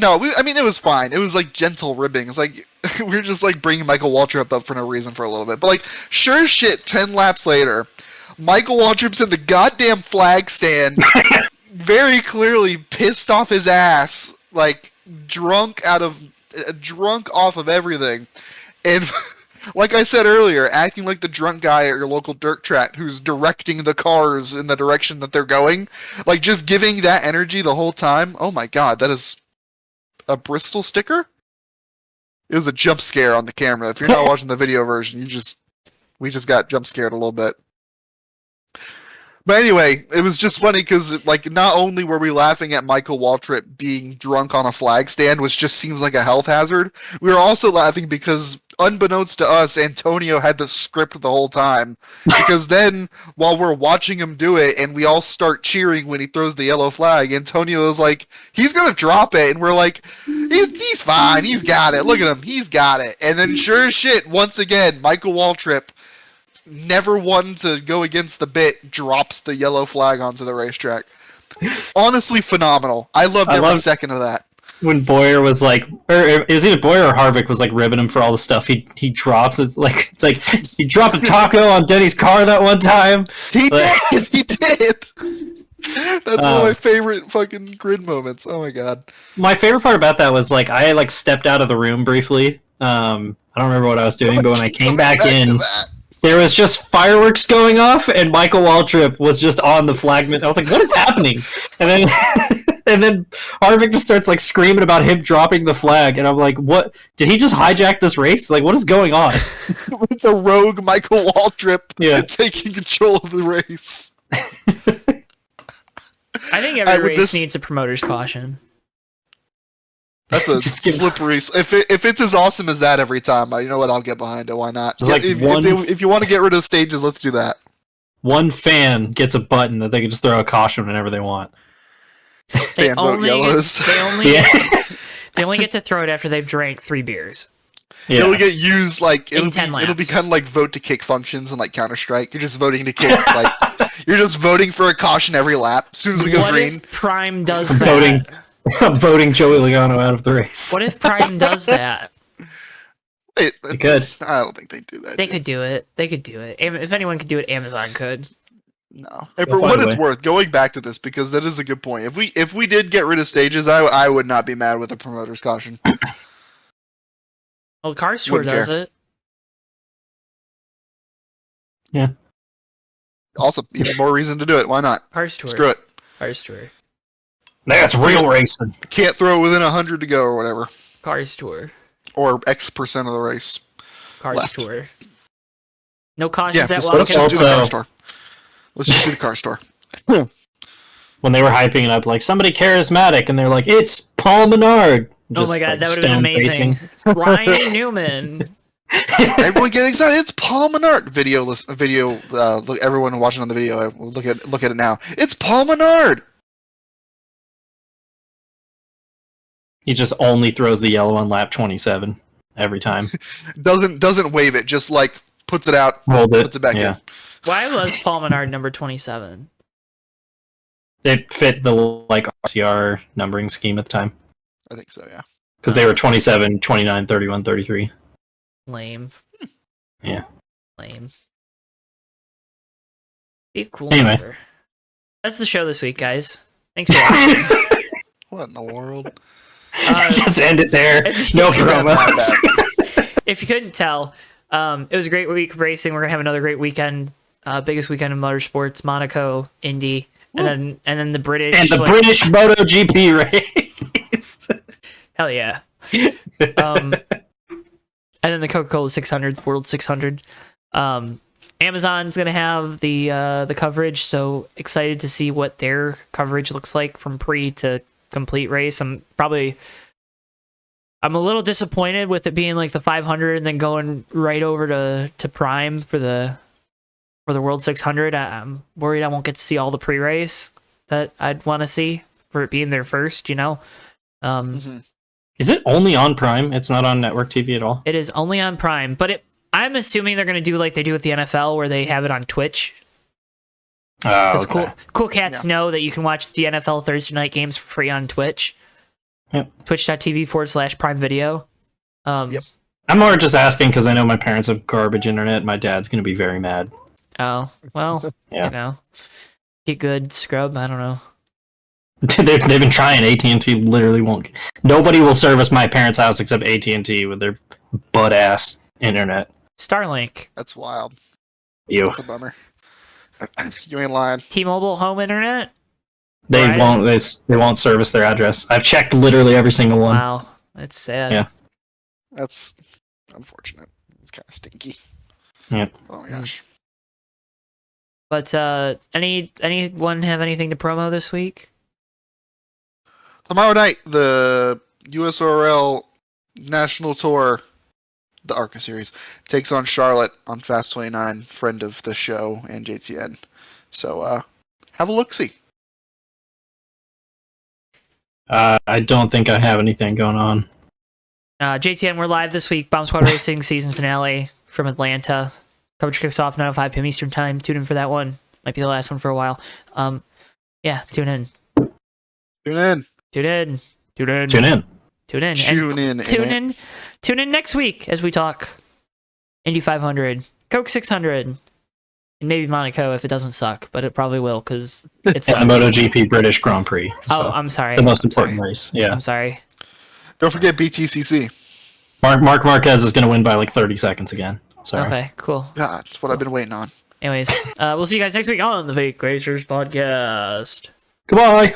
mean, it was fine. It was like gentle ribbing. It's like we were just like bringing Michael Waltrip up for no reason for a little bit. But like, sure as shit, 10 laps later, Michael Waltrip's in the goddamn flag stand, very clearly pissed off his ass, like drunk off of everything, and like I said earlier, acting like the drunk guy at your local dirt track who's directing the cars in the direction that they're going. Like, just giving that energy the whole time. Oh my god, that is a Bristol sticker? It was a jump scare on the camera. If you're not watching the video version, we just got jump scared a little bit. But anyway, it was just funny because, like, not only were we laughing at Michael Waltrip being drunk on a flag stand, which just seems like a health hazard, we were also laughing because, unbeknownst to us, Antonio had the script the whole time. Because then, while we're watching him do it, and we all start cheering when he throws the yellow flag, Antonio is like, he's gonna drop it, and we're like, he's fine, he's got it, look at him, he's got it. And then, sure as shit, once again, Michael Waltrip, never one to go against the bit, drops the yellow flag onto the racetrack. Honestly, phenomenal. I loved every second of that. When Boyer was like, or it was either Boyer or Harvick was like ribbing him for all the stuff he drops. It's like he dropped a taco on Denny's car that one time. He did. That's one of my favorite fucking grid moments. Oh my god. My favorite part about that was like I like stepped out of the room briefly. I don't remember what I was doing, but when I came back in, there was just fireworks going off, and Michael Waltrip was just on the flagman. I was like, "What is happening?" And then, and then Harvick just starts like screaming about him dropping the flag, and I'm like, "What? Did he just hijack this race? Like, what is going on?" It's a rogue Michael Waltrip taking control of the race. I think every race needs a promoter's caution. That's a slippery. If it's as awesome as that every time, you know what? I'll get behind it. Why not? If you want to get rid of the stages, let's do that. One fan gets a button that they can just throw a caution whenever they want. Fan vote yellows. They only get to throw it after they've drank 3 beers. Yeah. It'll get used like it'll be kind of like vote to kick functions in like Counter-Strike. You're just voting to kick like you're just voting for a caution every lap. As soon as we go green, if Prime does that? Voting Joey Logano out of the race. What if Prime does that? I don't think they do that. They could do it. They could do it. If anyone could do it, Amazon could. No. Hey, for what it's worth, going back to this because that is a good point. If we did get rid of stages, I would not be mad with a promoter's caution. Well, Cars Tour does it. Yeah. Also, even more reason to do it. Why not? Cars Tour. Screw it. Cars Tour. That's real racing. Can't throw it within 100 to go or whatever. Cars Tour. Or X% of the race. Cars Tour. No cautions at let's just do the car store. Let's just do the car store. When they were hyping it up, like somebody charismatic, and they're like, "It's Paul Menard." Just, oh my god, that would have been amazing. Ryan Newman. Everyone get excited! It's Paul Menard. Video. Look, everyone watching on the video. Look at it now. It's Paul Menard. He just only throws the yellow on lap 27 every time. doesn't wave it. Just like puts it out. Holds it. Puts it back in. Why was Paul Menard number 27? It fit the like RCR numbering scheme at the time. I think so, yeah. Because they were 27, 29, 31, 33. Lame. Yeah. Lame. Be cool. Anyway. Number. That's the show this week, guys. Thanks for watching. What in the world? Just end it there. No promos. If you couldn't tell, it was a great week of racing. We're gonna have another great weekend. Biggest weekend of motorsports, Monaco, Indy, and then the British British MotoGP race. Hell yeah. And then the Coca-Cola 600, World 600. Amazon's gonna have the coverage, so excited to see what their coverage looks like from pre to complete race. I'm a little disappointed with it being like the 500 and then going right over to Prime for the World 600. I'm worried I won't get to see all the pre-race that I'd want to see for it being their first, you know. Is it only on Prime? It's not on network TV at all? It is only on Prime, but I'm assuming they're going to do like they do with the NFL where they have it on Twitch. Because cool cats know that you can watch the NFL Thursday night games for free on Twitch. Yep. Twitch.tv/Prime Video. Yep. I'm more just asking because I know my parents have garbage internet. My dad's going to be very mad. Oh, well, yeah. You know. Get good, scrub, I don't know. They've been trying. AT&T literally won't. Nobody will service my parents' house except AT&T with their butt-ass internet. Starlink. That's wild. That's a bummer. You ain't lying. T-Mobile home internet? They won't. They won't service their address. I've checked literally every single one. Wow, that's sad. Yeah, that's unfortunate. It's kind of stinky. Yeah. Oh my gosh. But anyone have anything to promo this week? Tomorrow night, the USRL National Tour, the ARCA Series, takes on Charlotte on Fast 29, friend of the show and JTN. So have a look-see. I don't think I have anything going on. JTN, we're live this week. Bomb Squad Racing season finale from Atlanta. Coverage kicks off 9:05 p.m. Eastern Time. Tune in for that one. Might be the last one for a while. Yeah, tune in. Tune in. Tune in. Tune in. Tune in. Tune in. Tune in. Tune in. Tune in next week as we talk Indy 500, Coke 600, and maybe Monaco if it doesn't suck, but it probably will because it's the MotoGP British Grand Prix. Oh, I'm sorry. The most important race. Yeah. I'm sorry. Don't forget BTCC. Mark Marquez is going to win by like 30 seconds again. Sorry. Okay, cool. Yeah, that's what I've been waiting on. Anyways, we'll see you guys next week on the Fake Racers Podcast. Goodbye.